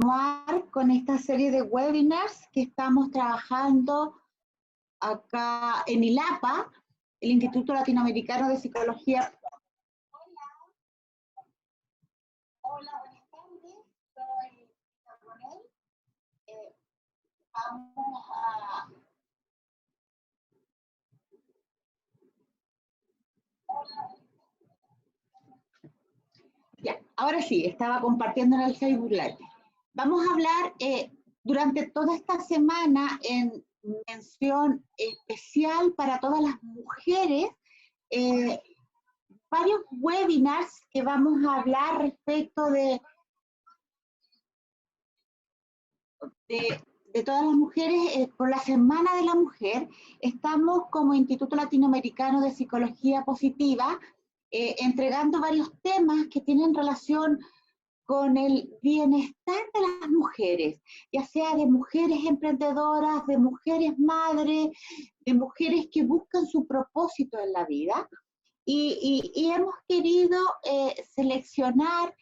continuar con esta serie de webinars que estamos trabajando acá en ILAPA, el Instituto Latinoamericano de Psicología. Hola, buenas tardes, soy Carbonell. Vamos a... Ya, ahora sí, estaba compartiendo en el Facebook Live. Vamos a hablar durante toda esta semana en mención especial para todas las mujeres, varios webinars que vamos a hablar respecto de todas las mujeres. Por la Semana de la Mujer, estamos como Instituto Latinoamericano de Psicología Positiva entregando varios temas que tienen relación con el bienestar de las mujeres, ya sea de mujeres emprendedoras, de mujeres madres, de mujeres que buscan su propósito en la vida. Y hemos querido seleccionar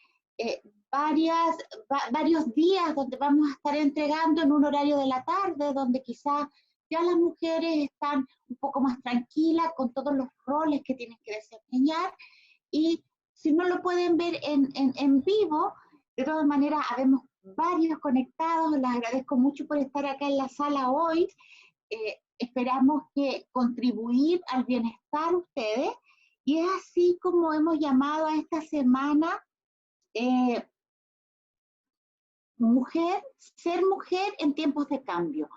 varios días donde vamos a estar entregando en un horario de la tarde, donde quizás ya las mujeres están un poco más tranquilas con todos los roles que tienen que desempeñar, y si no lo pueden ver en vivo, de todas maneras, habemos varios conectados. Les agradezco mucho por estar acá en la sala hoy. Esperamos que contribuir al bienestar ustedes, y es así como hemos llamado a esta semana ser mujer en tiempos de cambio.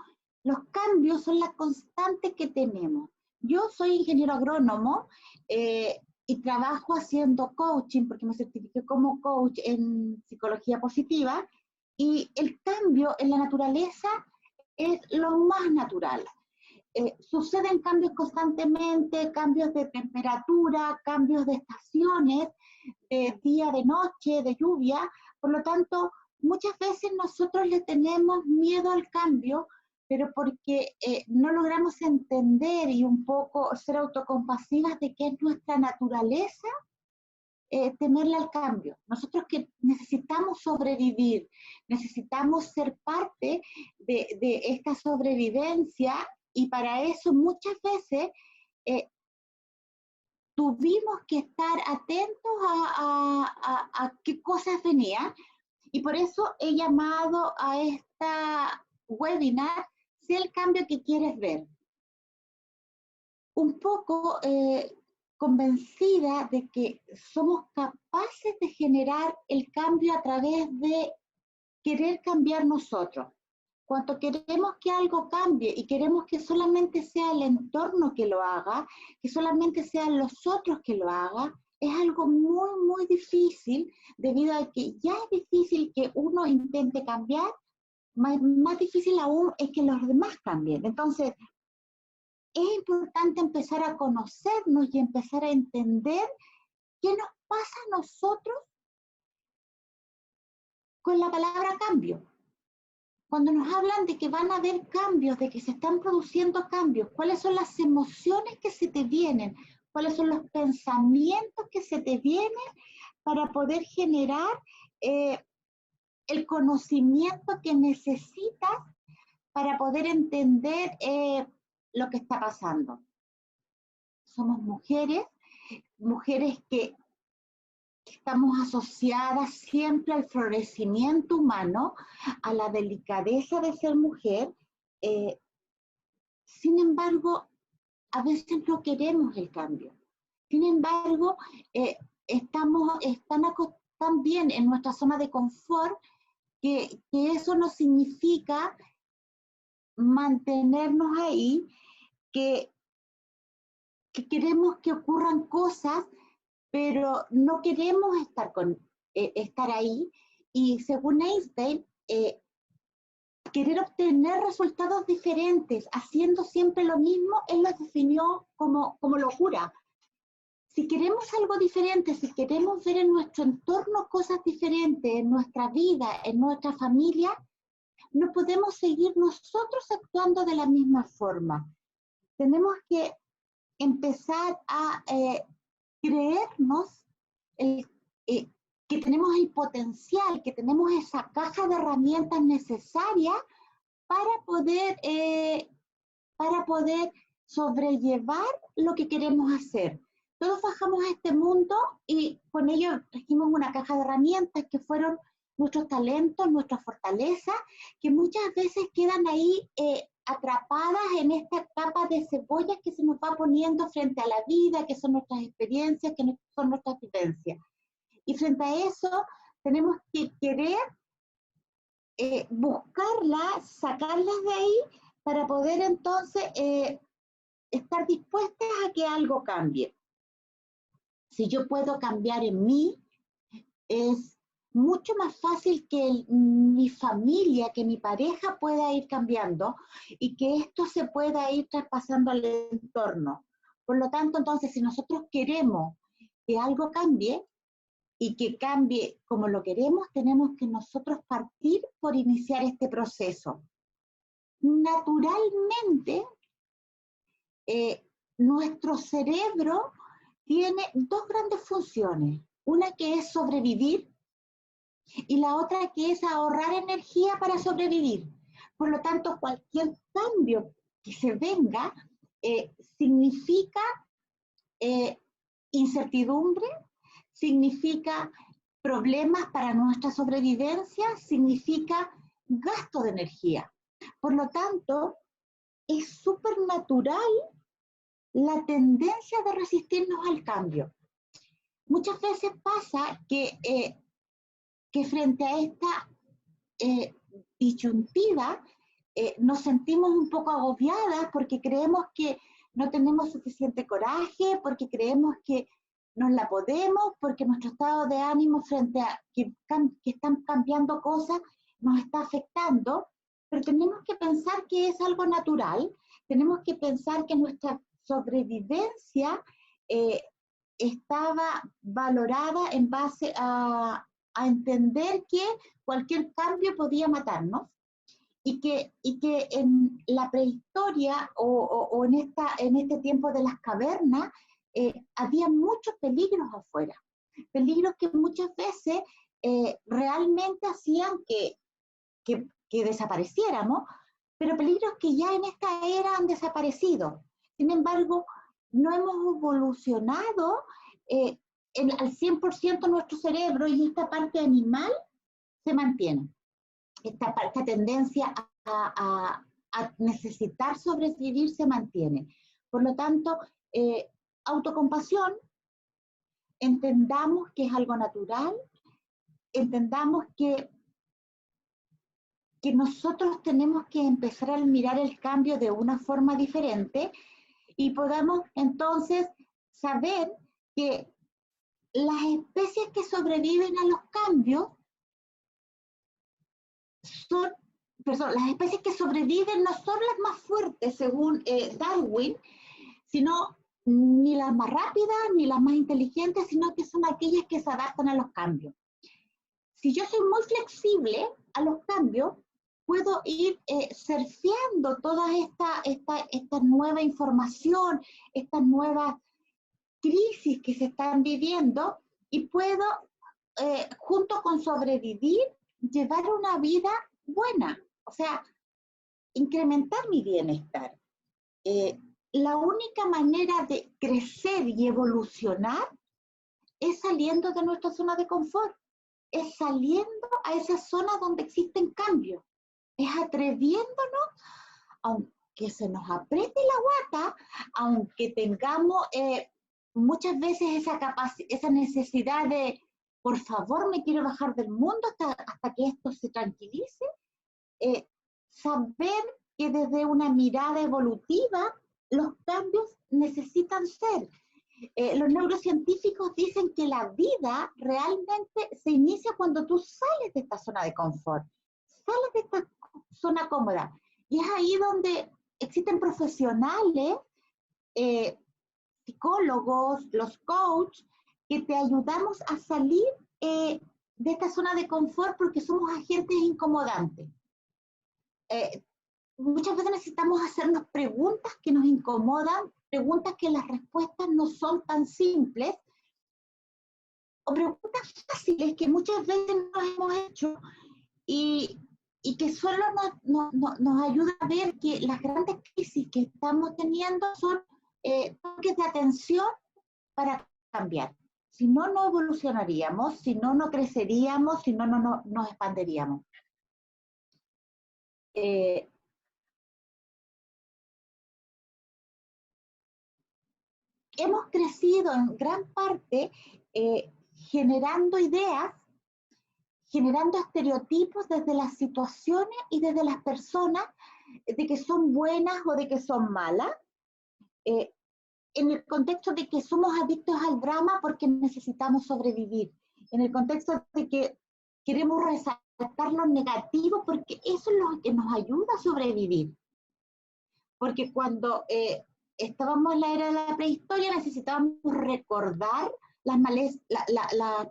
Los cambios son la constante que tenemos. Yo soy ingeniero agrónomo y trabajo haciendo coaching porque me certifiqué como coach en psicología positiva, y el cambio en la naturaleza es lo más natural. Suceden cambios constantemente, cambios de temperatura, cambios de estaciones, de día, de noche, de lluvia. Por lo tanto, muchas veces nosotros le tenemos miedo al cambio, pero porque no logramos entender y un poco ser autocompasivas de que es nuestra naturaleza temerle al cambio. Nosotros que necesitamos sobrevivir, necesitamos ser parte de esta sobrevivencia, y para eso muchas veces tuvimos que estar atentos a qué cosas venían, y por eso he llamado a esta webinar "Sé el cambio que quieres ver". Un poco convencida de que somos capaces de generar el cambio a través de querer cambiar nosotros. Cuando queremos que algo cambie y queremos que solamente sea el entorno que lo haga, que solamente sean los otros que lo hagan, es algo muy, muy difícil, debido a que ya es difícil que uno intente cambiar, más difícil aún es que los demás cambien. Entonces, es importante empezar a conocernos y empezar a entender qué nos pasa a nosotros con la palabra cambio. Cuando nos hablan de que van a haber cambios, de que se están produciendo cambios, ¿cuáles son las emociones que se te vienen? ¿Cuáles son los pensamientos que se te vienen para poder generar el conocimiento que necesitas para poder entender lo que está pasando? Somos mujeres que estamos asociadas siempre al florecimiento humano, a la delicadeza de ser mujer. Sin embargo, a veces no queremos el cambio. Sin embargo, estamos tan bien en nuestra zona de confort que eso no significa mantenernos ahí, que queremos que ocurran cosas, pero no queremos estar ahí. Y según Einstein, querer obtener resultados diferentes haciendo siempre lo mismo, él lo definió como locura. Si queremos algo diferente, si queremos ver en nuestro entorno cosas diferentes, en nuestra vida, en nuestra familia, no podemos seguir nosotros actuando de la misma forma. Tenemos que empezar a creernos que que tenemos el potencial, que tenemos esa caja de herramientas necesarias para poder sobrellevar lo que queremos hacer. Todos bajamos a este mundo y con ello trajimos una caja de herramientas que fueron nuestros talentos, nuestras fortalezas, que muchas veces quedan ahí atrapadas en esta capa de cebollas que se nos va poniendo frente a la vida, que son nuestras experiencias, que son nuestras vivencias. Y frente a eso tenemos que querer buscarlas, sacarlas de ahí para poder entonces estar dispuestas a que algo cambie. Si yo puedo cambiar en mí, es mucho más fácil que mi familia, que mi pareja pueda ir cambiando y que esto se pueda ir traspasando al entorno. Por lo tanto, entonces, si nosotros queremos que algo cambie y que cambie como lo queremos, tenemos que nosotros partir por iniciar este proceso. Naturalmente, nuestro cerebro tiene dos grandes funciones. Una que es sobrevivir y la otra que es ahorrar energía para sobrevivir. Por lo tanto, cualquier cambio que se venga significa incertidumbre, significa problemas para nuestra sobrevivencia, significa gasto de energía. Por lo tanto, es súper natural la tendencia de resistirnos al cambio. Muchas veces pasa que frente a esta disyuntiva nos sentimos un poco agobiadas porque creemos que no tenemos suficiente coraje, porque creemos que nos la podemos, porque nuestro estado de ánimo frente a que están cambiando cosas nos está afectando, pero tenemos que pensar que es algo natural, tenemos que pensar que nuestra sobrevivencia estaba valorada en base a entender que cualquier cambio podía matarnos y que en la prehistoria o en este tiempo de las cavernas había muchos peligros afuera, peligros que muchas veces realmente hacían que desapareciéramos, pero peligros que ya en esta era han desaparecido. Sin embargo, no hemos evolucionado al 100% nuestro cerebro y esta parte animal se mantiene. Esta tendencia a necesitar sobrevivir se mantiene. Por lo tanto, autocompasión, entendamos que es algo natural, entendamos que nosotros tenemos que empezar a mirar el cambio de una forma diferente y podamos entonces saber que las especies que sobreviven a los cambios las especies que sobreviven no son las más fuertes según Darwin, sino ni las más rápidas ni las más inteligentes, sino que son aquellas que se adaptan a los cambios. Si yo soy muy flexible a los cambios, puedo ir surfeando toda esta nueva información, estas nuevas crisis que se están viviendo y puedo, junto con sobrevivir, llevar una vida buena, o sea, incrementar mi bienestar. La única manera de crecer y evolucionar es saliendo de nuestra zona de confort, es saliendo a esa zona donde existen cambios, es atreviéndonos, aunque se nos apriete la guata, aunque tengamos muchas veces esa necesidad de, por favor, me quiero bajar del mundo hasta que esto se tranquilice, saber que desde una mirada evolutiva los cambios necesitan ser. Los neurocientíficos dicen que la vida realmente se inicia cuando tú sales de esta zona de confort, sales de esta zona cómoda. Y es ahí donde existen profesionales, psicólogos, los coaches, que te ayudamos a salir de esta zona de confort porque somos agentes incomodantes. Muchas veces necesitamos hacernos preguntas que nos incomodan, preguntas que las respuestas no son tan simples, o preguntas fáciles que muchas veces nos hemos hecho y, y que solo nos ayuda a ver que las grandes crisis que estamos teniendo son toques de atención para cambiar. Si no, no evolucionaríamos, si no, no creceríamos, si no, no nos expanderíamos. Hemos crecido en gran parte generando ideas, generando estereotipos desde las situaciones y desde las personas de que son buenas o de que son malas, en el contexto de que somos adictos al drama porque necesitamos sobrevivir, en el contexto de que queremos resaltar lo negativo porque eso es lo que nos ayuda a sobrevivir. Porque cuando estábamos en la era de la prehistoria necesitábamos recordar las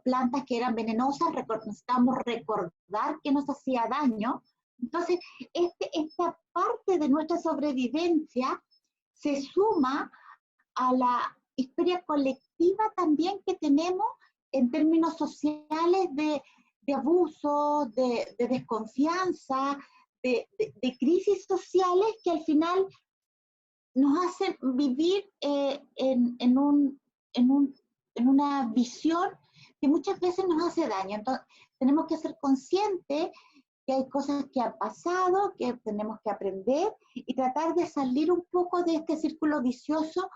plantas que eran venenosas, necesitábamos recordar que nos hacía daño. Entonces, esta parte de nuestra sobrevivencia se suma a la historia colectiva también que tenemos en términos sociales de abuso, de desconfianza, de crisis sociales que al final nos hacen vivir en una visión que muchas veces nos hace daño. Entonces, tenemos que ser conscientes que hay cosas que han pasado, que tenemos que aprender y tratar de salir un poco de este círculo vicioso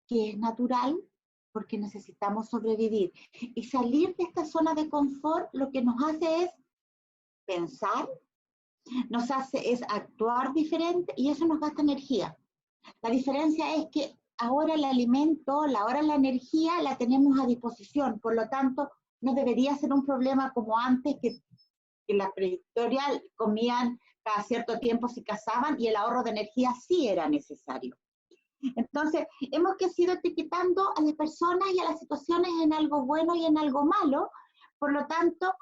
que es natural porque necesitamos sobrevivir. Y salir de esta zona de confort lo que nos hace es pensar, nos hace es actuar diferente y eso nos gasta energía. La diferencia es que ahora el alimento, ahora la energía la tenemos a disposición, por lo tanto no debería ser un problema como antes que en la prehistoria comían cada cierto tiempo si cazaban y el ahorro de energía sí era necesario. Entonces, hemos ido etiquetando a las personas y a las situaciones en algo bueno y en algo malo, por lo tanto,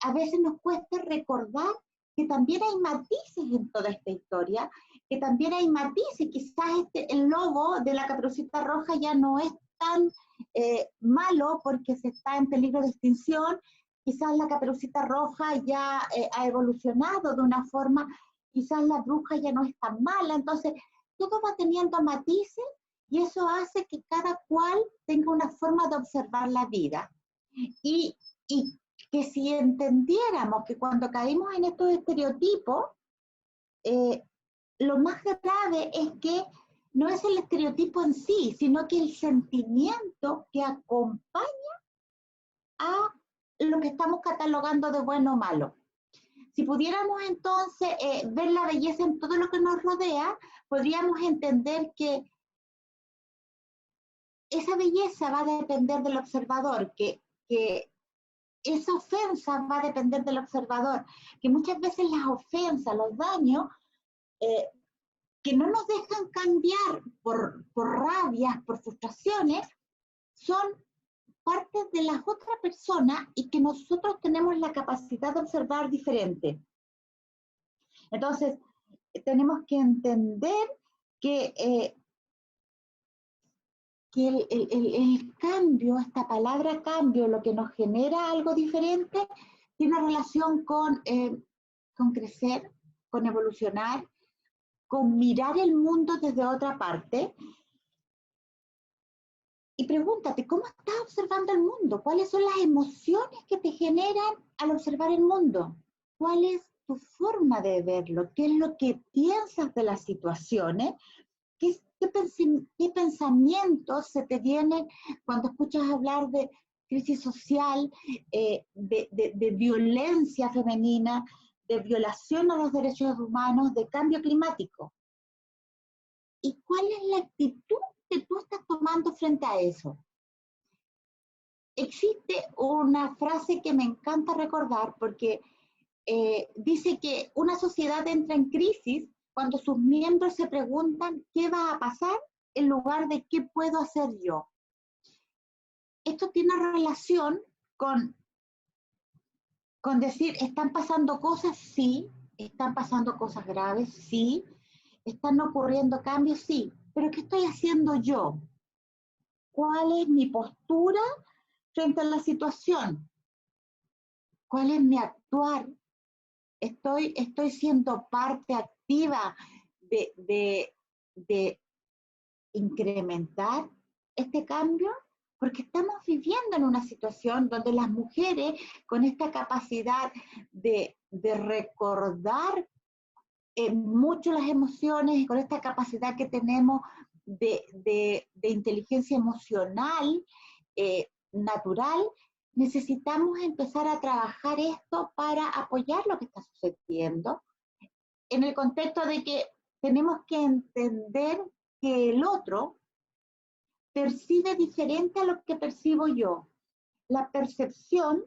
a veces nos cuesta recordar que también hay matices en toda esta historia, que también hay matices, quizás el logo de la Caperucita Roja ya no es tan malo porque se está en peligro de extinción, quizás la Caperucita Roja ya ha evolucionado de una forma, quizás la bruja ya no es tan mala, entonces todo va teniendo matices y eso hace que cada cual tenga una forma de observar la vida. Y que si entendiéramos que cuando caímos en estos estereotipos, lo más grave es que no es el estereotipo en sí, sino que el sentimiento que acompaña a lo que estamos catalogando de bueno o malo. Si pudiéramos entonces ver la belleza en todo lo que nos rodea, podríamos entender que esa belleza va a depender del observador, que esa ofensa va a depender del observador, que muchas veces las ofensas, los daños, que no nos dejan cambiar por rabias, por frustraciones, son partes de las otras personas y que nosotros tenemos la capacidad de observar diferente. Entonces, tenemos que entender que el cambio, esta palabra cambio, lo que nos genera algo diferente, tiene relación con crecer, con evolucionar, con mirar el mundo desde otra parte. Y pregúntate, ¿cómo estás observando el mundo? ¿Cuáles son las emociones que te generan al observar el mundo? ¿Cuál es tu forma de verlo? ¿Qué es lo que piensas de las situaciones? ¿Qué pensamientos se te vienen cuando escuchas hablar de crisis social, de violencia femenina, de violación a los derechos humanos, de cambio climático? ¿Y cuál es la actitud que tú estás tomando frente a eso? Existe una frase que me encanta recordar porque dice que una sociedad entra en crisis cuando sus miembros se preguntan qué va a pasar en lugar de qué puedo hacer yo. Esto tiene relación con decir, ¿están pasando cosas? Sí. ¿Están pasando cosas graves? Sí. ¿Están ocurriendo cambios? Sí. ¿Pero qué estoy haciendo yo? ¿Cuál es mi postura frente a la situación? ¿Cuál es mi actuar? ¿Estoy siendo parte activa de incrementar este cambio? Porque estamos viviendo en una situación donde las mujeres, con esta capacidad de recordar mucho las emociones, con esta capacidad que tenemos de inteligencia emocional natural, necesitamos empezar a trabajar esto para apoyar lo que está sucediendo, en el contexto de que tenemos que entender que el otro percibe diferente a lo que percibo yo. La percepción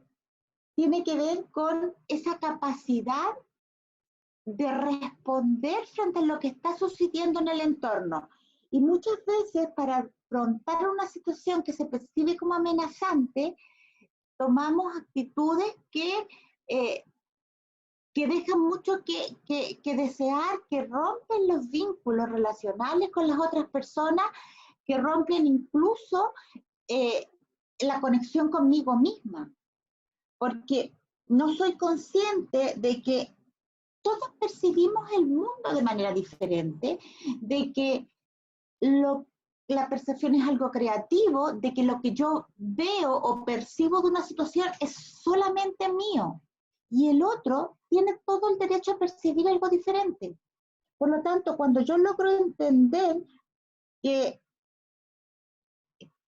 tiene que ver con esa capacidad de responder frente a lo que está sucediendo en el entorno. Y muchas veces para afrontar una situación que se percibe como amenazante, tomamos actitudes que dejan mucho que desear, que rompen los vínculos relacionales con las otras personas, que rompen incluso la conexión conmigo misma, porque no soy consciente de que todos percibimos el mundo de manera diferente, de que la percepción es algo creativo, de que lo que yo veo o percibo de una situación es solamente mío, y el otro tiene todo el derecho a percibir algo diferente. Por lo tanto, cuando yo logro entender que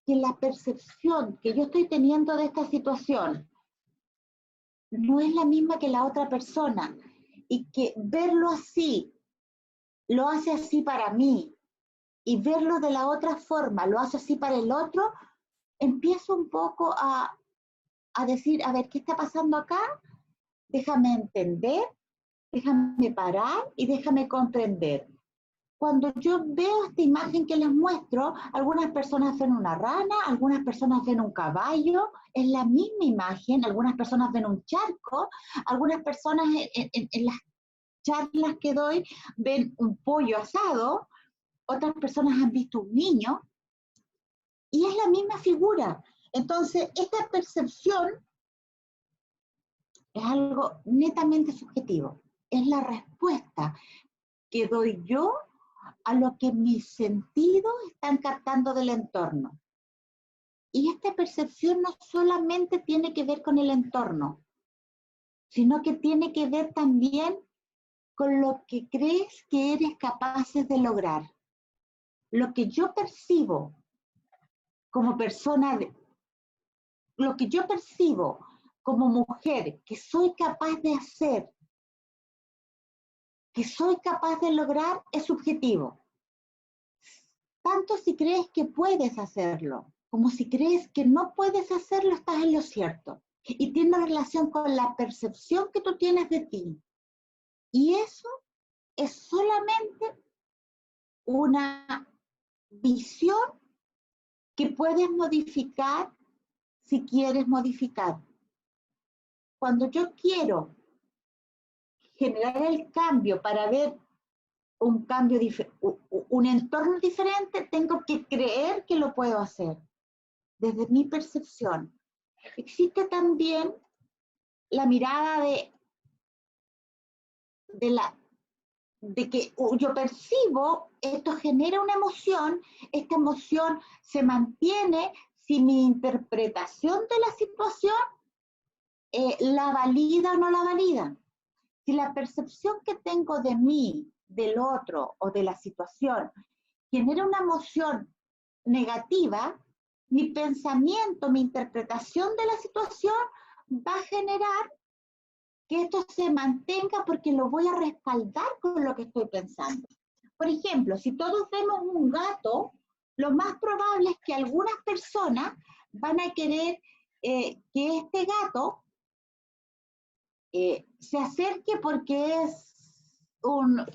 la percepción que yo estoy teniendo de esta situación no es la misma que la otra persona, y que verlo así lo hace así para mí, y verlo de la otra forma lo hace así para el otro, empiezo un poco a decir, a ver, ¿qué está pasando acá? Déjame entender, déjame parar y déjame comprender. Cuando yo veo esta imagen que les muestro, algunas personas ven una rana, algunas personas ven un caballo, es la misma imagen, algunas personas ven un charco, algunas personas en las charlas que doy ven un pollo asado, otras personas han visto un niño, y es la misma figura. Entonces, esta percepción es algo netamente subjetivo, es la respuesta que doy yo a lo que mis sentidos están captando del entorno. Y esta percepción no solamente tiene que ver con el entorno, sino que tiene que ver también con lo que crees que eres capaz de lograr. Lo que yo percibo como persona, lo que yo percibo como mujer que soy capaz de hacer, que soy capaz de lograr, es subjetivo. Tanto si crees que puedes hacerlo, como si crees que no puedes hacerlo, estás en lo cierto. Y tiene relación con la percepción que tú tienes de ti. Y eso es solamente una visión que puedes modificar si quieres modificar. Cuando yo quiero generar el cambio para ver un cambio, un entorno diferente, tengo que creer que lo puedo hacer. Desde mi percepción. Existe también la mirada de que yo percibo, esto genera una emoción, esta emoción se mantiene si mi interpretación de la situación la valida o no la valida. Si la percepción que tengo de mí, del otro o de la situación genera una emoción negativa, mi pensamiento, mi interpretación de la situación va a generar que esto se mantenga porque lo voy a respaldar con lo que estoy pensando. Por ejemplo, si todos vemos un gato, lo más probable es que algunas personas van a querer que este gato se acerque porque es un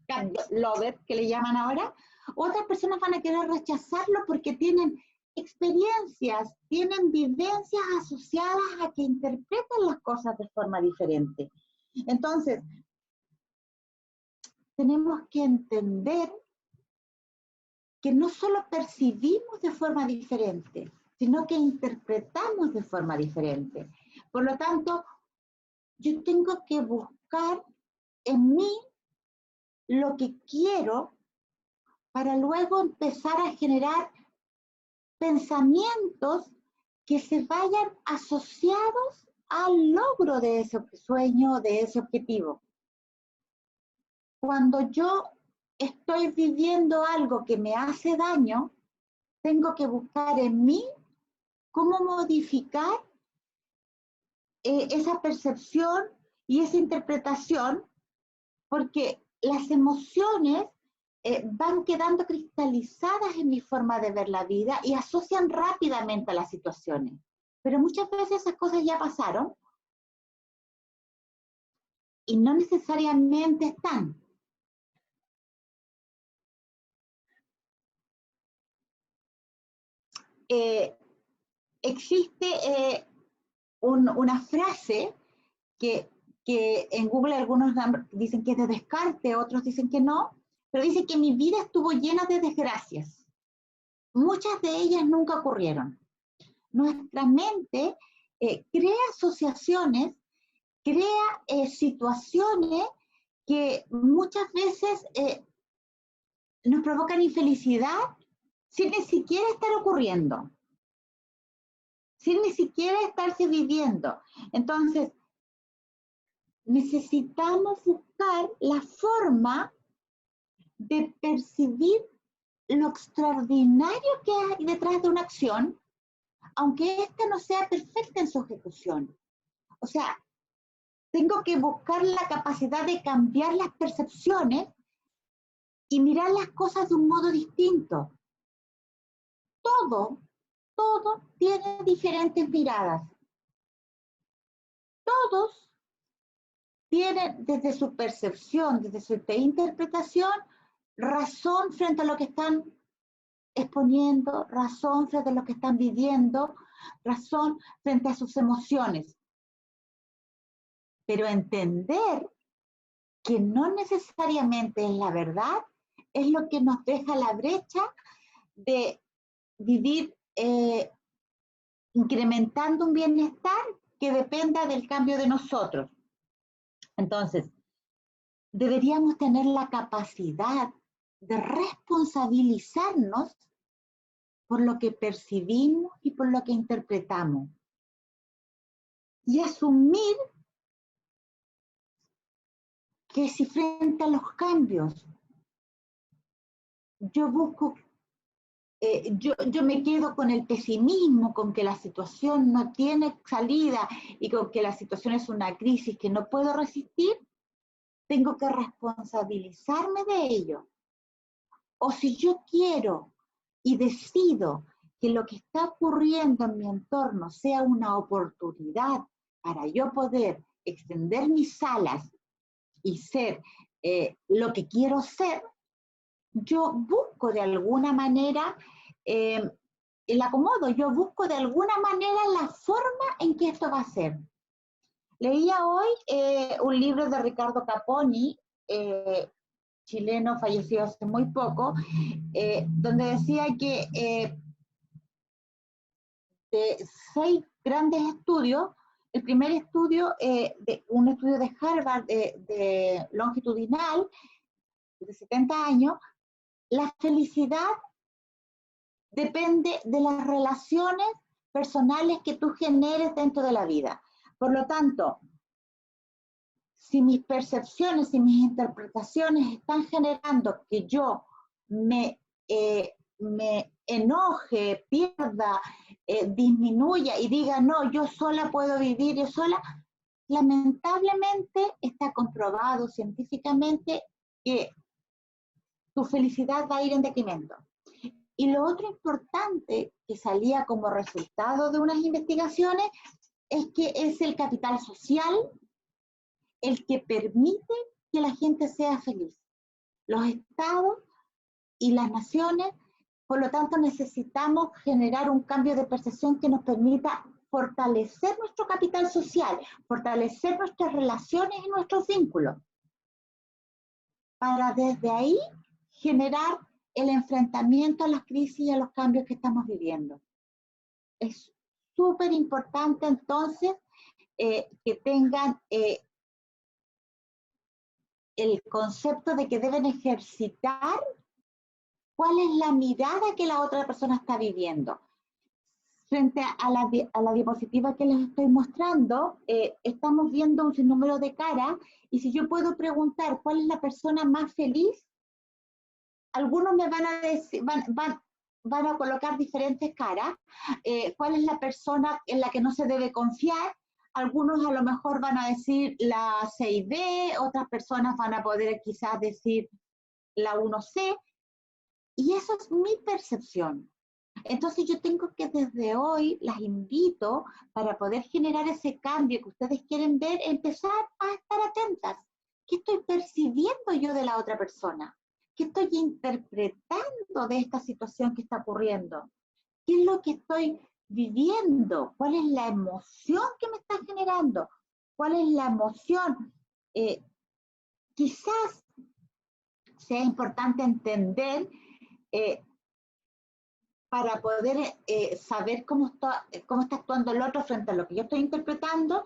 cat lover, que le llaman ahora. Otras personas van a querer rechazarlo porque tienen experiencias, tienen vivencias asociadas a que interpretan las cosas de forma diferente. Entonces, tenemos que entender que no solo percibimos de forma diferente, sino que interpretamos de forma diferente. Por lo tanto, yo tengo que buscar en mí lo que quiero para luego empezar a generar pensamientos que se vayan asociados al logro de ese sueño, de ese objetivo. Cuando yo estoy viviendo algo que me hace daño, tengo que buscar en mí cómo modificar esa percepción y esa interpretación, porque las emociones van quedando cristalizadas en mi forma de ver la vida y asocian rápidamente a las situaciones. Pero muchas veces esas cosas ya pasaron y no necesariamente están. Existe una frase que en Google algunos dicen que es de Descartes, otros dicen que no, pero dice que mi vida estuvo llena de desgracias. Muchas de ellas nunca ocurrieron. Nuestra mente crea asociaciones, crea situaciones que muchas veces nos provocan infelicidad sin ni siquiera estar ocurriendo, sin ni siquiera estarse viviendo. Entonces, necesitamos buscar la forma de percibir lo extraordinario que hay detrás de una acción, aunque ésta no sea perfecta en su ejecución. O sea, tengo que buscar la capacidad de cambiar las percepciones y mirar las cosas de un modo distinto. Todo tiene diferentes miradas. Todos tienen desde su percepción, desde su interpretación, razón frente a lo que están exponiendo, razón frente a lo que están viviendo, razón frente a sus emociones. Pero entender que no necesariamente es la verdad es lo que nos deja la brecha de vivir incrementando un bienestar que dependa del cambio de nosotros. Entonces, deberíamos tener la capacidad de responsabilizarnos por lo que percibimos y por lo que interpretamos. Y asumir que si frente a los cambios yo busco, yo me quedo con el pesimismo, con que la situación no tiene salida y con que la situación es una crisis que no puedo resistir, tengo que responsabilizarme de ello. O si yo quiero y decido que lo que está ocurriendo en mi entorno sea una oportunidad para yo poder extender mis alas y ser lo que quiero ser, yo busco de alguna manera el acomodo, yo busco de alguna manera la forma en que esto va a ser. Leía hoy un libro de Ricardo Caponi, chileno fallecido hace muy poco, donde decía que de 6 grandes estudios, el primer estudio, un estudio de Harvard de longitudinal, de 70 años, la felicidad depende de las relaciones personales que tú generes dentro de la vida. Por lo tanto, si mis percepciones y mis interpretaciones están generando que yo me enoje, pierda, disminuya y diga, no, yo sola puedo vivir, yo sola, lamentablemente está comprobado científicamente que tu felicidad va a ir en decremento. Y lo otro importante que salía como resultado de unas investigaciones es que es el capital social el que permite que la gente sea feliz. Los estados y las naciones, por lo tanto, necesitamos generar un cambio de percepción que nos permita fortalecer nuestro capital social, fortalecer nuestras relaciones y nuestros vínculos, para desde ahí generar el enfrentamiento a las crisis y a los cambios que estamos viviendo. Es súper importante entonces que tengan el concepto de que deben ejercitar cuál es la mirada que la otra persona está viviendo. Frente a la diapositiva que les estoy mostrando, estamos viendo un sinnúmero de caras, y si yo puedo preguntar cuál es la persona más feliz, algunos me van a decir, van a colocar diferentes caras. ¿Cuál es la persona en la que no se debe confiar? Algunos a lo mejor van a decir la C y D, otras personas van a poder quizás decir la 1C, y eso es mi percepción. Entonces yo tengo que desde hoy, las invito, para poder generar ese cambio que ustedes quieren ver, empezar a estar atentas. ¿Qué estoy percibiendo yo de la otra persona? ¿Qué estoy interpretando de esta situación que está ocurriendo? ¿Qué es lo que estoy viviendo? ¿Cuál es la emoción que me está generando? ¿Cuál es la emoción? Quizás sea importante entender para poder saber cómo está actuando el otro frente a lo que yo estoy interpretando,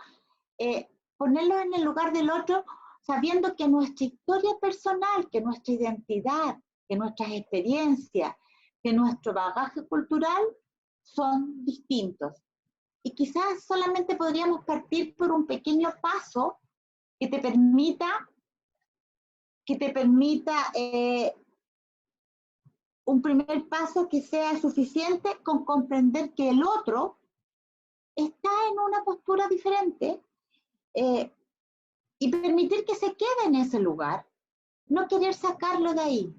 ponerlo en el lugar del otro, sabiendo que nuestra historia personal, que nuestra identidad, que nuestras experiencias, que nuestro bagaje cultural son distintos. Y quizás solamente podríamos partir por un pequeño paso que te permita un primer paso que sea suficiente con comprender que el otro está en una postura diferente, y permitir que se quede en ese lugar, no querer sacarlo de ahí.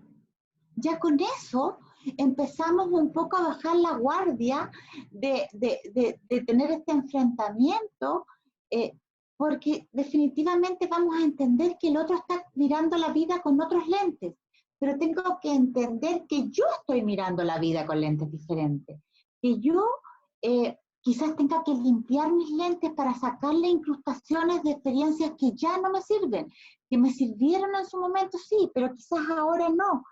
Ya con eso empezamos un poco a bajar la guardia de tener este enfrentamiento, porque definitivamente vamos a entender que el otro está mirando la vida con otros lentes, pero tengo que entender que yo estoy mirando la vida con lentes diferentes, que yo quizás tenga que limpiar mis lentes para sacarle incrustaciones de experiencias que ya no me sirven, que me sirvieron en su momento, sí, pero quizás ahora no.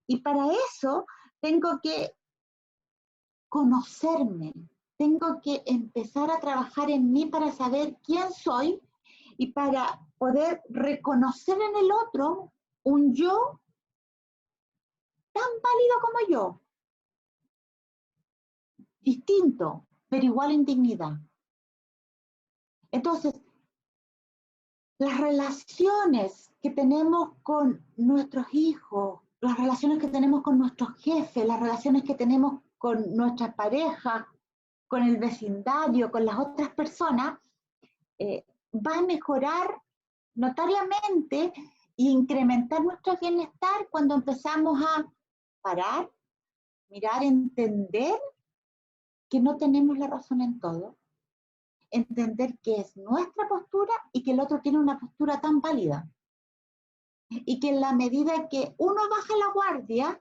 Y para eso tengo que conocerme, tengo que empezar a trabajar en mí para saber quién soy y para poder reconocer en el otro un yo tan válido como yo, distinto, pero igual en dignidad. Entonces, las relaciones que tenemos con nuestros hijos, las relaciones que tenemos con nuestros jefes, las relaciones que tenemos con nuestras parejas, con el vecindario, con las otras personas, va a mejorar notariamente e incrementar nuestro bienestar cuando empezamos a parar, mirar, entender que no tenemos la razón en todo, entender que es nuestra postura y que el otro tiene una postura tan válida. Y que en la medida que uno baja la guardia,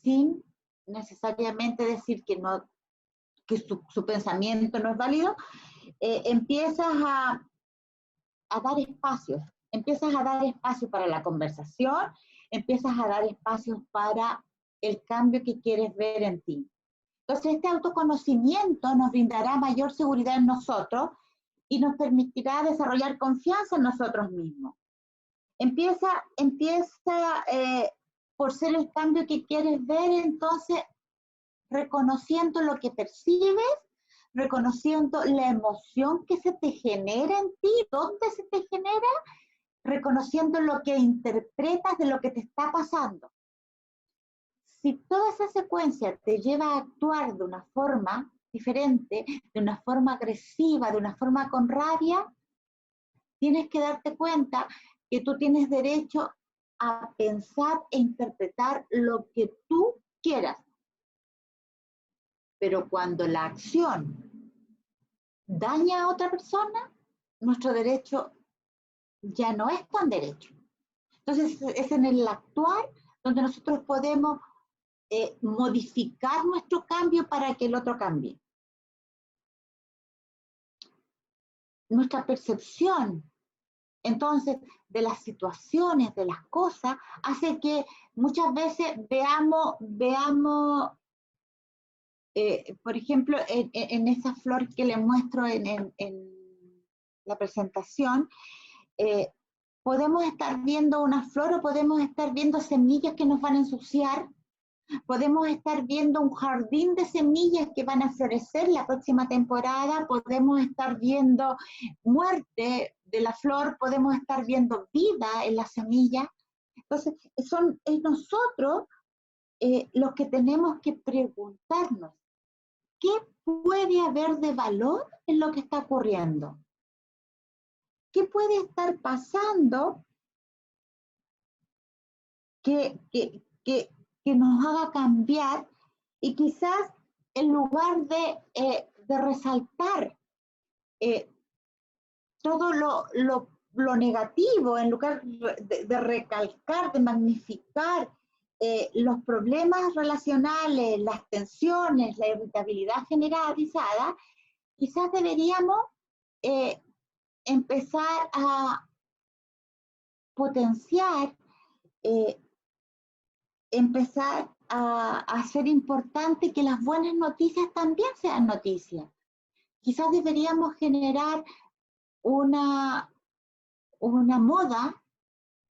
sin necesariamente decir que, no, que su pensamiento no es válido, empiezas a dar espacios, empiezas a dar espacio para la conversación, empiezas a dar espacios para el cambio que quieres ver en ti. Entonces, este autoconocimiento nos brindará mayor seguridad en nosotros y nos permitirá desarrollar confianza en nosotros mismos. Empieza por ser el cambio que quieres ver, entonces reconociendo lo que percibes, reconociendo la emoción que se te genera en ti, dónde se te genera, reconociendo lo que interpretas de lo que te está pasando. Si toda esa secuencia te lleva a actuar de una forma diferente, de una forma agresiva, de una forma con rabia, tienes que darte cuenta que tú tienes derecho a pensar e interpretar lo que tú quieras. Pero cuando la acción daña a otra persona, nuestro derecho ya no es tan derecho. Entonces es en el actuar donde nosotros podemos modificar nuestro cambio para que el otro cambie. Nuestra percepción, entonces, de las situaciones, de las cosas, hace que muchas veces veamos por ejemplo, en esa flor que le muestro en la presentación, eh, podemos estar viendo una flor o podemos estar viendo semillas que nos van a ensuciar, podemos estar viendo un jardín de semillas que van a florecer la próxima temporada, podemos estar viendo muerte de la flor, podemos estar viendo vida en la semilla. Entonces, es nosotros los que tenemos que preguntarnos, ¿qué puede haber de valor en lo que está ocurriendo? ¿Qué puede estar pasando que nos haga cambiar? Y quizás en lugar de resaltar eh, todo lo negativo, en lugar de recalcar, de magnificar los problemas relacionales, las tensiones, la irritabilidad generalizada, quizás deberíamos eh, empezar a potenciar, eh, empezar a hacer importante que las buenas noticias también sean noticias. Quizás deberíamos generar una moda.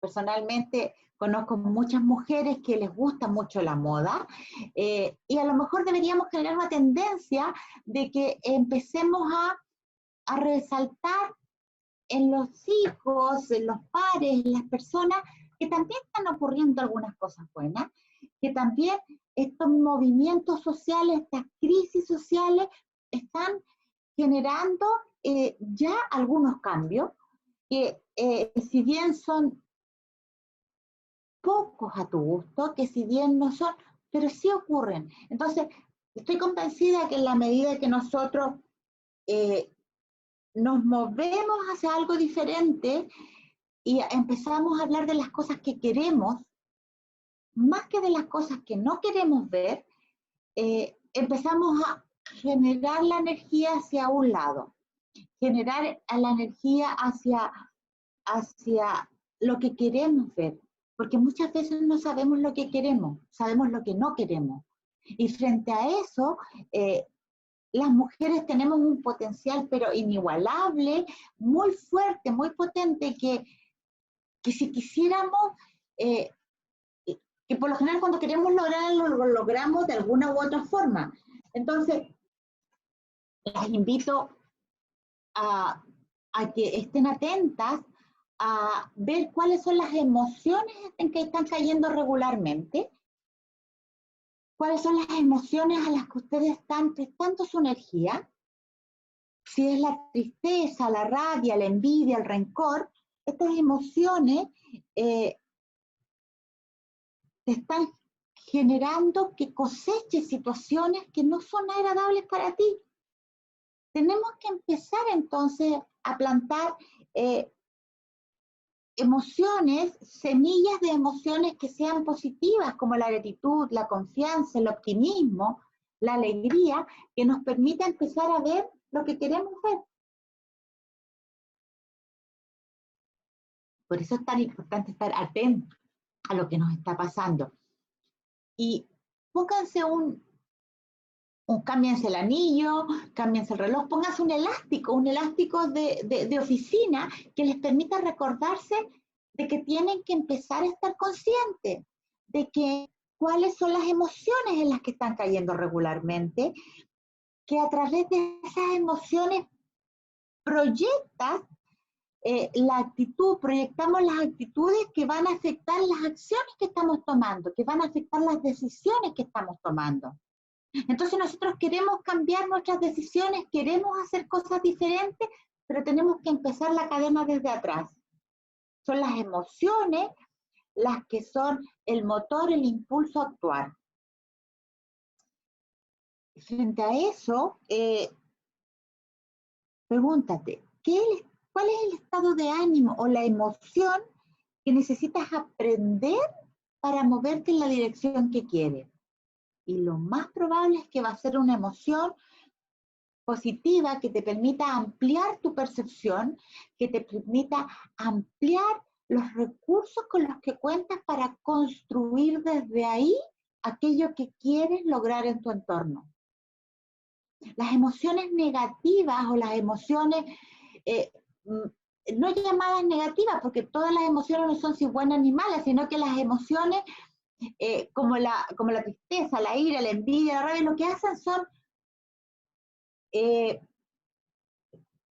Personalmente conozco muchas mujeres que les gusta mucho la moda y a lo mejor deberíamos generar una tendencia de que empecemos a resaltar en los hijos, en los pares, en las personas, que también están ocurriendo algunas cosas buenas, que también estos movimientos sociales, estas crisis sociales, están generando ya algunos cambios, que si bien son pocos a tu gusto, que si bien no son, pero sí ocurren. Entonces, estoy convencida que en la medida que nosotros nos movemos hacia algo diferente y empezamos a hablar de las cosas que queremos, más que de las cosas que no queremos ver, empezamos a generar la energía hacia un lado, generar la energía hacia lo que queremos ver, porque muchas veces no sabemos lo que queremos, sabemos lo que no queremos. Y frente a eso, las mujeres tenemos un potencial pero inigualable, muy fuerte, muy potente, que si quisiéramos, que por lo general cuando queremos lograr lo logramos de alguna u otra forma. Entonces, las invito a que estén atentas a ver cuáles son las emociones en que están cayendo regularmente, cuáles son las emociones a las que ustedes están prestando su energía, si es la tristeza, la rabia, la envidia, el rencor. Estas emociones te están generando que coseches situaciones que no son agradables para ti. Tenemos que empezar entonces a plantar emociones, semillas de emociones que sean positivas, como la gratitud, la confianza, el optimismo, la alegría, que nos permita empezar a ver lo que queremos ver. Por eso es tan importante estar atentos a lo que nos está pasando. Y pónganse cámbiense el anillo, cámbiense el reloj, pónganse un elástico de oficina que les permita recordarse de que tienen que empezar a estar conscientes de que cuáles son las emociones en las que están cayendo regularmente, que a través de esas emociones proyectas la actitud, proyectamos las actitudes que van a afectar las acciones que estamos tomando, que van a afectar las decisiones que estamos tomando. Entonces nosotros queremos cambiar nuestras decisiones, queremos hacer cosas diferentes, pero tenemos que empezar la cadena desde atrás. Son las emociones las que son el motor, el impulso a actuar. Frente a eso, pregúntate, ¿cuál es el estado de ánimo o la emoción que necesitas aprender para moverte en la dirección que quieres? Y lo más probable es que va a ser una emoción positiva que te permita ampliar tu percepción, que te permita ampliar los recursos con los que cuentas para construir desde ahí aquello que quieres lograr en tu entorno. Las emociones negativas o las emociones no llamadas negativas, porque todas las emociones no son si buenas ni malas, sino que las emociones como la tristeza, la ira, la envidia, la rabia, lo que hacen son,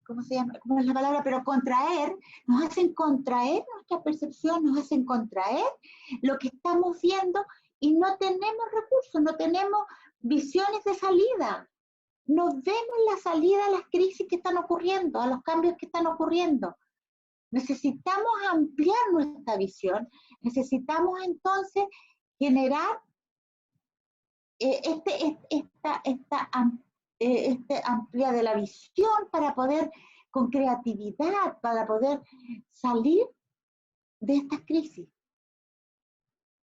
¿cómo se llama? ¿Cómo es la palabra? Pero contraer, nos hacen contraer nuestra percepción, nos hacen contraer lo que estamos viendo y no tenemos recursos, no tenemos visiones de salida. No vemos la salida a las crisis que están ocurriendo, a los cambios que están ocurriendo. Necesitamos ampliar nuestra visión, necesitamos entonces generar esta amplia de la visión para poder, con creatividad, para poder salir de estas crisis,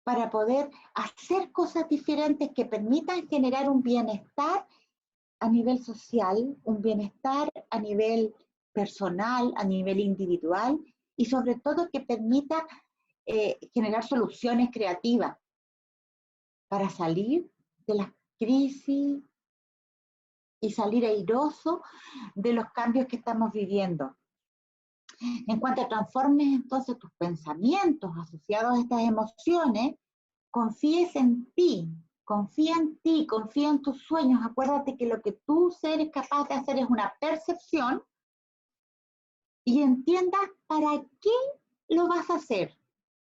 para poder hacer cosas diferentes que permitan generar un bienestar a nivel social, un bienestar a nivel personal, a nivel individual y sobre todo que permita generar soluciones creativas para salir de las crisis y salir airoso de los cambios que estamos viviendo. En cuanto transformes entonces tus pensamientos asociados a estas emociones, confíes en ti, confía en ti, confía en tus sueños. Acuérdate que lo que tú eres capaz de hacer es una percepción y entiendas para qué lo vas a hacer,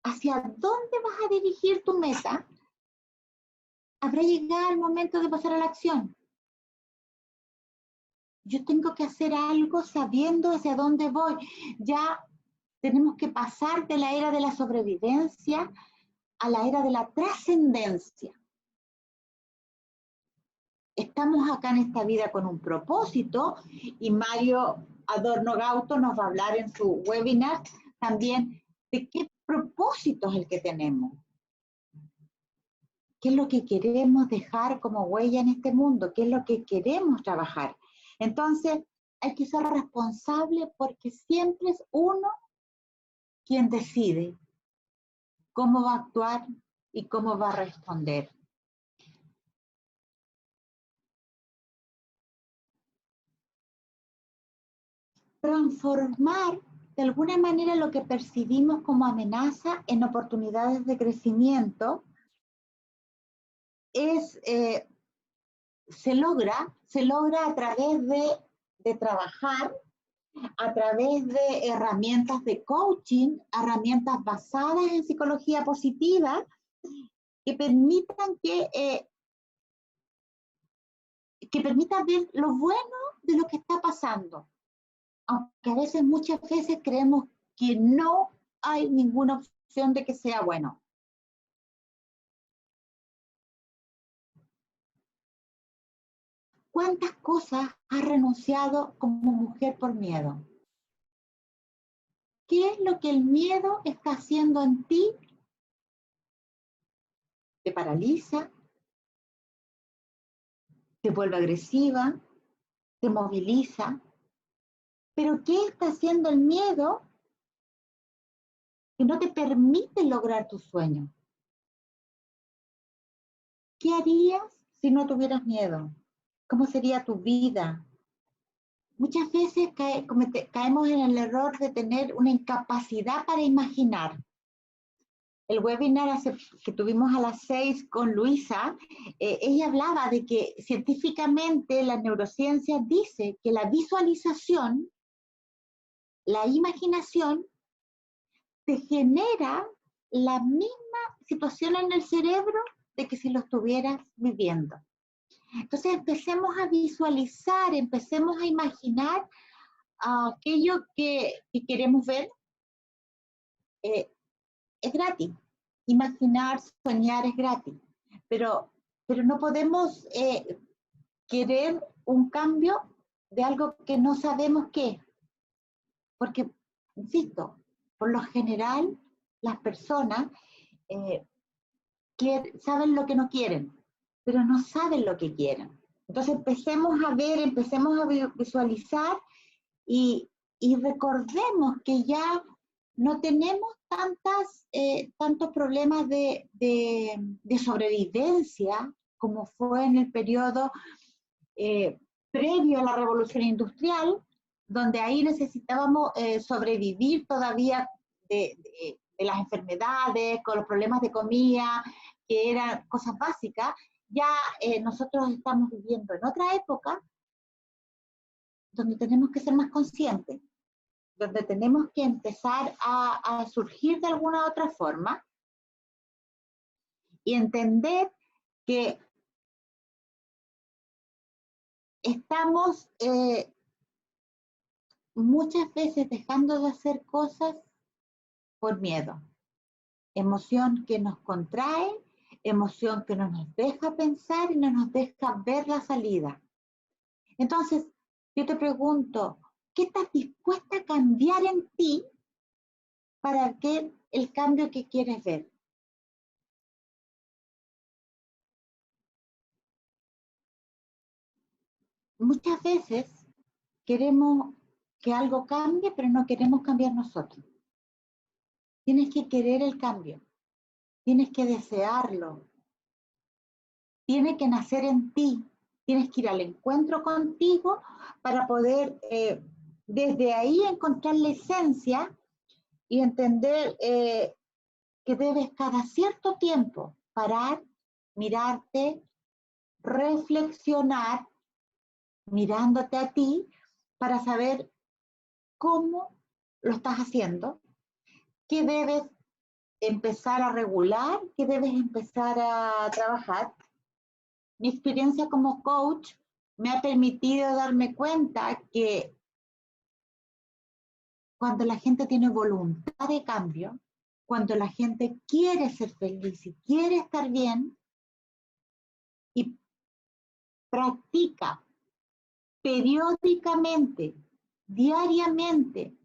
hacia dónde vas a dirigir tu meta. Habrá llegado el momento de pasar a la acción. Yo tengo que hacer algo sabiendo hacia dónde voy. Ya tenemos que pasar de la era de la sobrevivencia a la era de la trascendencia. Estamos acá en esta vida con un propósito y Mario Adorno Gauto nos va a hablar en su webinar también de qué propósito es el que tenemos. ¿Qué es lo que queremos dejar como huella en este mundo? ¿Qué es lo que queremos trabajar? Entonces, hay que ser responsable porque siempre es uno quien decide cómo va a actuar y cómo va a responder. Transformar de alguna manera lo que percibimos como amenaza en oportunidades de crecimiento se logra a través de trabajar, a través de herramientas de coaching, herramientas basadas en psicología positiva, que permitan que permitan ver lo bueno de lo que está pasando. Aunque a veces, muchas veces creemos que no hay ninguna opción de que sea bueno. ¿Cuántas cosas has renunciado como mujer por miedo? ¿Qué es lo que el miedo está haciendo en ti? Te paraliza, te vuelve agresiva, te moviliza. Pero ¿qué está haciendo el miedo que no te permite lograr tus sueños? ¿Qué harías si no tuvieras miedo? ¿Cómo sería tu vida? Muchas veces caemos en el error de tener una incapacidad para imaginar. El webinar que tuvimos a las 6 con Luisa, ella hablaba de que científicamente la neurociencia dice que la visualización, la imaginación, te genera la misma situación en el cerebro de que si lo estuvieras viviendo. Entonces empecemos a visualizar, empecemos a imaginar aquello que queremos ver. Es gratis. Imaginar, soñar es gratis. Pero no podemos querer un cambio de algo que no sabemos qué. Porque, insisto, por lo general, las personas saben lo que no quieren, pero no saben lo que quieren. Entonces empecemos a ver, empecemos a visualizar y recordemos que ya no tenemos tantos problemas de sobrevivencia como fue en el periodo previo a la revolución industrial, donde ahí necesitábamos sobrevivir todavía de las enfermedades, con los problemas de comida, que eran cosas básicas. Ya nosotros estamos viviendo en otra época donde tenemos que ser más conscientes, donde tenemos que empezar a surgir de alguna otra forma y entender que estamos muchas veces dejando de hacer cosas por miedo. Emoción que nos contrae, emoción que no nos deja pensar y no nos deja ver la salida. Entonces, yo te pregunto, ¿qué estás dispuesta a cambiar en ti para que el cambio que quieres ver? Muchas veces queremos que algo cambie, pero no queremos cambiar nosotros. Tienes que querer el cambio, tienes que desearlo, tiene que nacer en ti, tienes que ir al encuentro contigo para poder desde ahí encontrar la esencia y entender que debes cada cierto tiempo parar, mirarte, reflexionar, mirándote a ti para saber cómo lo estás haciendo, qué debes empezar a regular, qué debes empezar a trabajar. Mi experiencia como coach me ha permitido darme cuenta que cuando la gente tiene voluntad de cambio, cuando la gente quiere ser feliz y quiere estar bien y practica periódicamente, diariamente,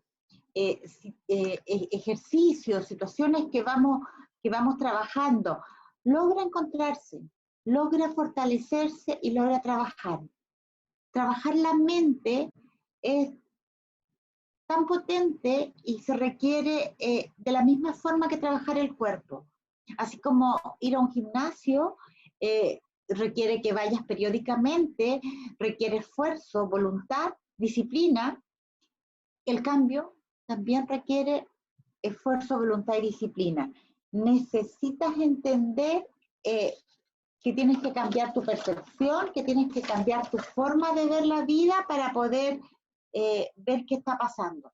ejercicios, situaciones que vamos trabajando, logra encontrarse, logra fortalecerse y logra trabajar. Trabajar la mente es tan potente y se requiere de la misma forma que trabajar el cuerpo. Así como ir a un gimnasio requiere que vayas periódicamente, requiere esfuerzo, voluntad, disciplina. El cambio también requiere esfuerzo, voluntad y disciplina. Necesitas entender que tienes que cambiar tu percepción, que tienes que cambiar tu forma de ver la vida para poder ver qué está pasando.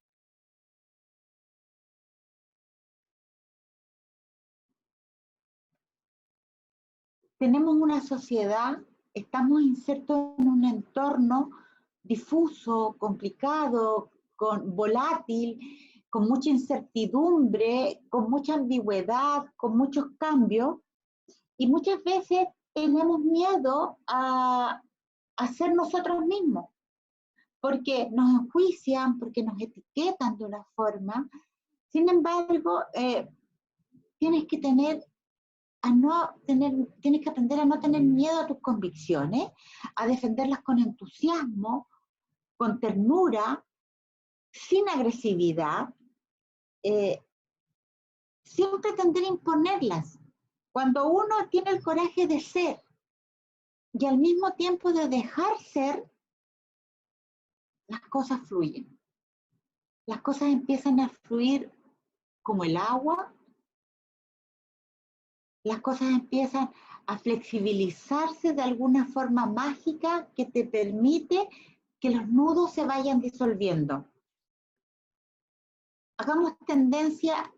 Tenemos una sociedad, estamos insertos en un entorno difuso, complicado, volátil, con mucha incertidumbre, con mucha ambigüedad, con muchos cambios, y muchas veces tenemos miedo a ser nosotros mismos, porque nos enjuician, porque nos etiquetan de una forma. Sin embargo, tienes que tienes que aprender a no tener miedo a tus convicciones, a defenderlas con entusiasmo, con ternura, sin agresividad, eh, sin pretender imponerlas. Cuando uno tiene el coraje de ser y al mismo tiempo de dejar ser, las cosas fluyen. Las cosas empiezan a fluir como el agua, las cosas empiezan a flexibilizarse de alguna forma mágica que te permite que los nudos se vayan disolviendo. Hagamos tendencia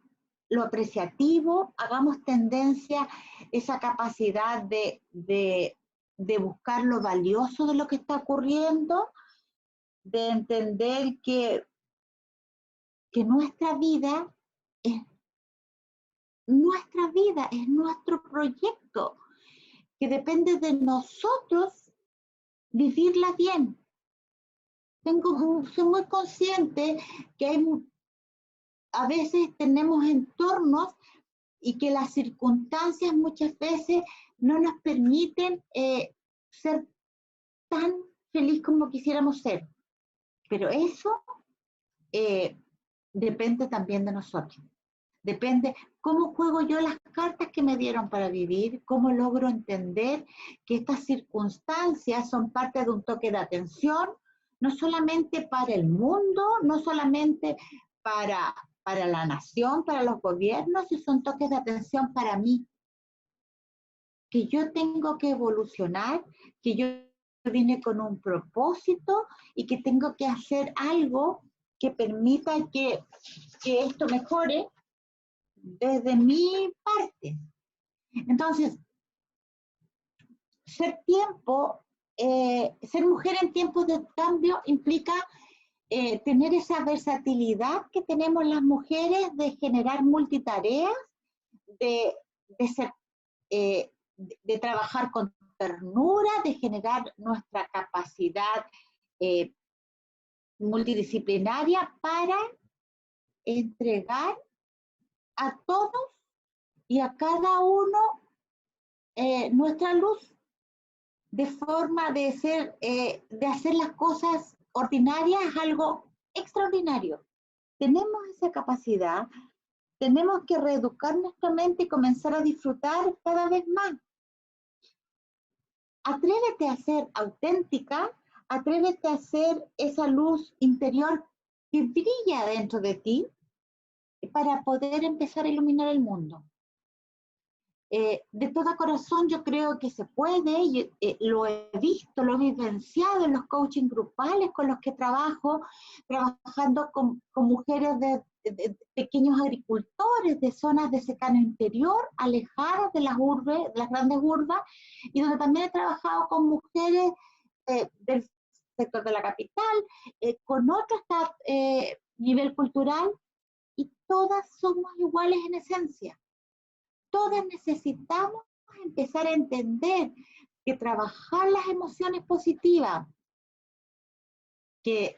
lo apreciativo, hagamos tendencia esa capacidad de buscar lo valioso de lo que está ocurriendo, de entender que nuestra vida es nuestro proyecto, que depende de nosotros vivirla bien. Soy muy consciente que a veces tenemos entornos y que las circunstancias muchas veces no nos permiten ser tan feliz como quisiéramos ser. Pero eso depende también de nosotros. Depende cómo juego yo las cartas que me dieron para vivir, cómo logro entender que estas circunstancias son parte de un toque de atención, no solamente para el mundo, no solamente para la nación, para los gobiernos, y son toques de atención para mí, que yo tengo que evolucionar, que yo vine con un propósito y que tengo que hacer algo que permita que esto mejore desde mi parte. Entonces, ser mujer en tiempos de cambio implica tener esa versatilidad que tenemos las mujeres de generar multitareas, de, de, ser, de trabajar con ternura, de generar nuestra capacidad multidisciplinaria para entregar a todos y a cada uno nuestra luz, de forma de hacer las cosas ordinarias algo extraordinario. Tenemos esa capacidad, tenemos que reeducar nuestra mente y comenzar a disfrutar cada vez más. Atrévete a ser auténtica, atrévete a ser esa luz interior que brilla dentro de ti para poder empezar a iluminar el mundo. De todo corazón yo creo que se puede, lo he visto, lo he vivenciado en los coaching grupales con los que trabajo, trabajando con mujeres de pequeños agricultores de zonas de secano interior, alejadas de las urbes, de las grandes urbes, y donde también he trabajado con mujeres del sector de la capital, con otro nivel cultural, y todas somos iguales en esencia. Todas necesitamos empezar a entender que trabajar las emociones positivas, que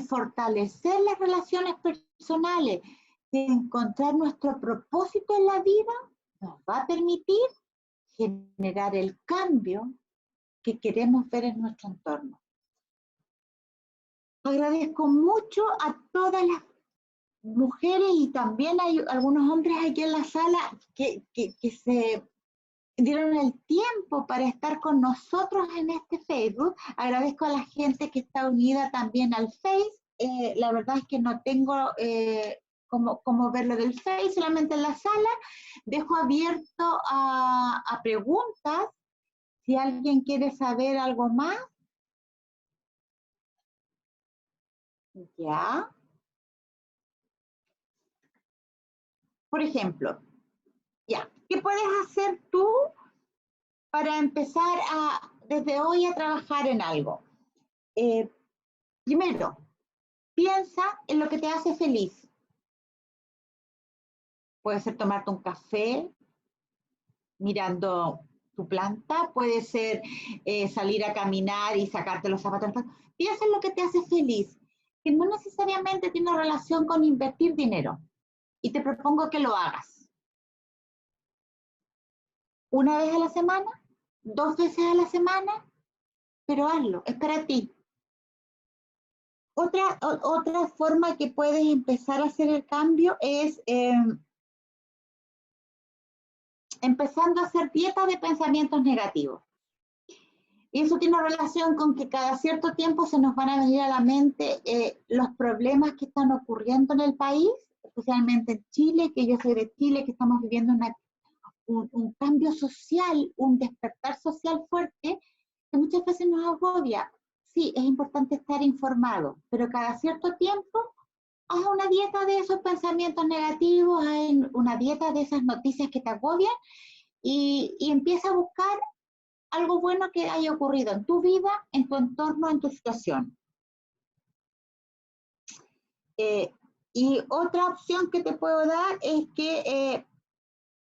fortalecer las relaciones personales, que encontrar nuestro propósito en la vida, nos va a permitir generar el cambio que queremos ver en nuestro entorno. Agradezco mucho a todas las mujeres, y también hay algunos hombres aquí en la sala que se dieron el tiempo para estar con nosotros en este Facebook. Agradezco a la gente que está unida también al Face. La verdad es que no tengo cómo verlo del Face, solamente en la sala. Dejo abierto a preguntas. Si alguien quiere saber algo más. Ya. Por ejemplo, ya, ¿qué puedes hacer tú para empezar desde hoy a trabajar en algo? Primero, piensa en lo que te hace feliz. Puede ser tomarte un café mirando tu planta, puede ser salir a caminar y sacarte los zapatos. Piensa en lo que te hace feliz, que no necesariamente tiene relación con invertir dinero. Y te propongo que lo hagas. Una vez a la semana, 2 veces a la semana, pero hazlo, es para ti. Otra forma que puedes empezar a hacer el cambio es empezando a hacer dieta de pensamientos negativos. Y eso tiene relación con que cada cierto tiempo se nos van a venir a la mente los problemas que están ocurriendo en el país, especialmente en Chile, que yo soy de Chile, que estamos viviendo un cambio social, un despertar social fuerte, que muchas veces nos agobia. Sí, es importante estar informado, pero cada cierto tiempo haz una dieta de esos pensamientos negativos, haz una dieta de esas noticias que te agobian y empieza a buscar algo bueno que haya ocurrido en tu vida, en tu entorno, en tu situación. Y otra opción que te puedo dar es que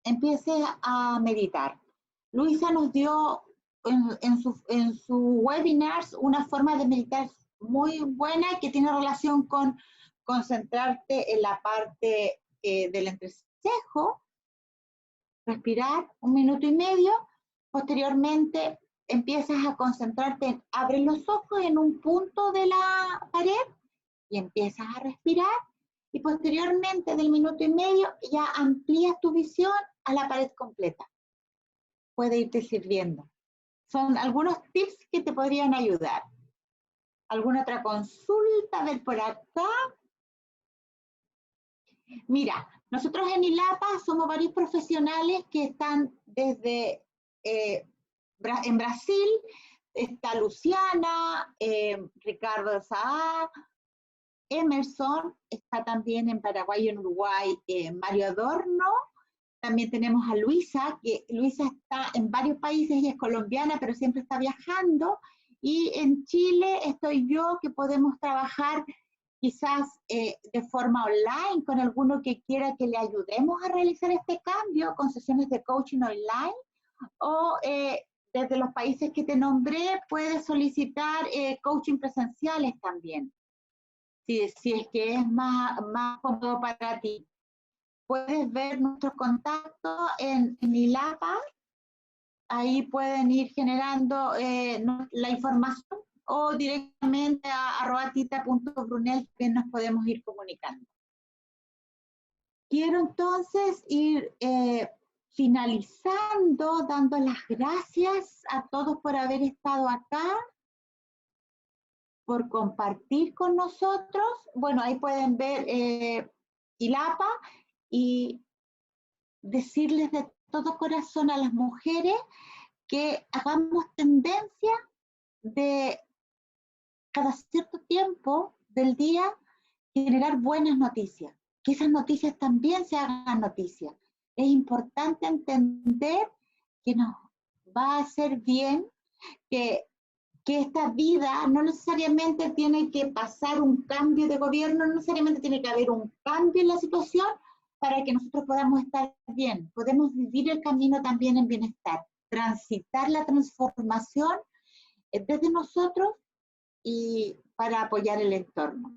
empieces a meditar. Luisa nos dio en su webinars una forma de meditar muy buena que tiene relación con concentrarte en la parte del entrecejo, respirar 1 minuto y medio, posteriormente empiezas a concentrarte, abres los ojos en un punto de la pared y empiezas a respirar y posteriormente del minuto y medio ya amplías tu visión a la pared completa. Puede irte sirviendo. Son algunos tips que te podrían ayudar. ¿Alguna otra consulta? A ver por acá. Mira, nosotros en ILAPA somos varios profesionales que están desde en Brasil, está Luciana, Ricardo Saá, Emerson, está también en Paraguay y en Uruguay Mario Adorno, también tenemos a Luisa, que Luisa está en varios países, ella es colombiana, pero siempre está viajando, y en Chile estoy yo, que podemos trabajar quizás de forma online con alguno que quiera que le ayudemos a realizar este cambio con sesiones de coaching online, o desde los países que te nombré puedes solicitar coaching presenciales también, si es que es más cómodo para ti. Puedes ver nuestros contactos en ILAPA, ahí pueden ir generando la información, o directamente a @tita.brunel, que nos podemos ir comunicando. Quiero entonces ir finalizando, dando las gracias a todos por haber estado acá, por compartir con nosotros. Bueno, ahí pueden ver ILAPA, y decirles de todo corazón a las mujeres que hagamos tendencia de cada cierto tiempo del día generar buenas noticias, que esas noticias también se hagan noticias. Es importante entender que nos va a hacer bien, que esta vida no necesariamente tiene que pasar un cambio de gobierno, no necesariamente tiene que haber un cambio en la situación para que nosotros podamos estar bien. Podemos vivir el camino también en bienestar, transitar la transformación desde nosotros y para apoyar el entorno.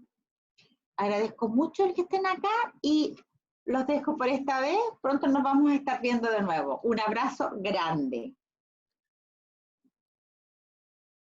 Agradezco mucho el que estén acá y los dejo por esta vez. Pronto nos vamos a estar viendo de nuevo. Un abrazo grande.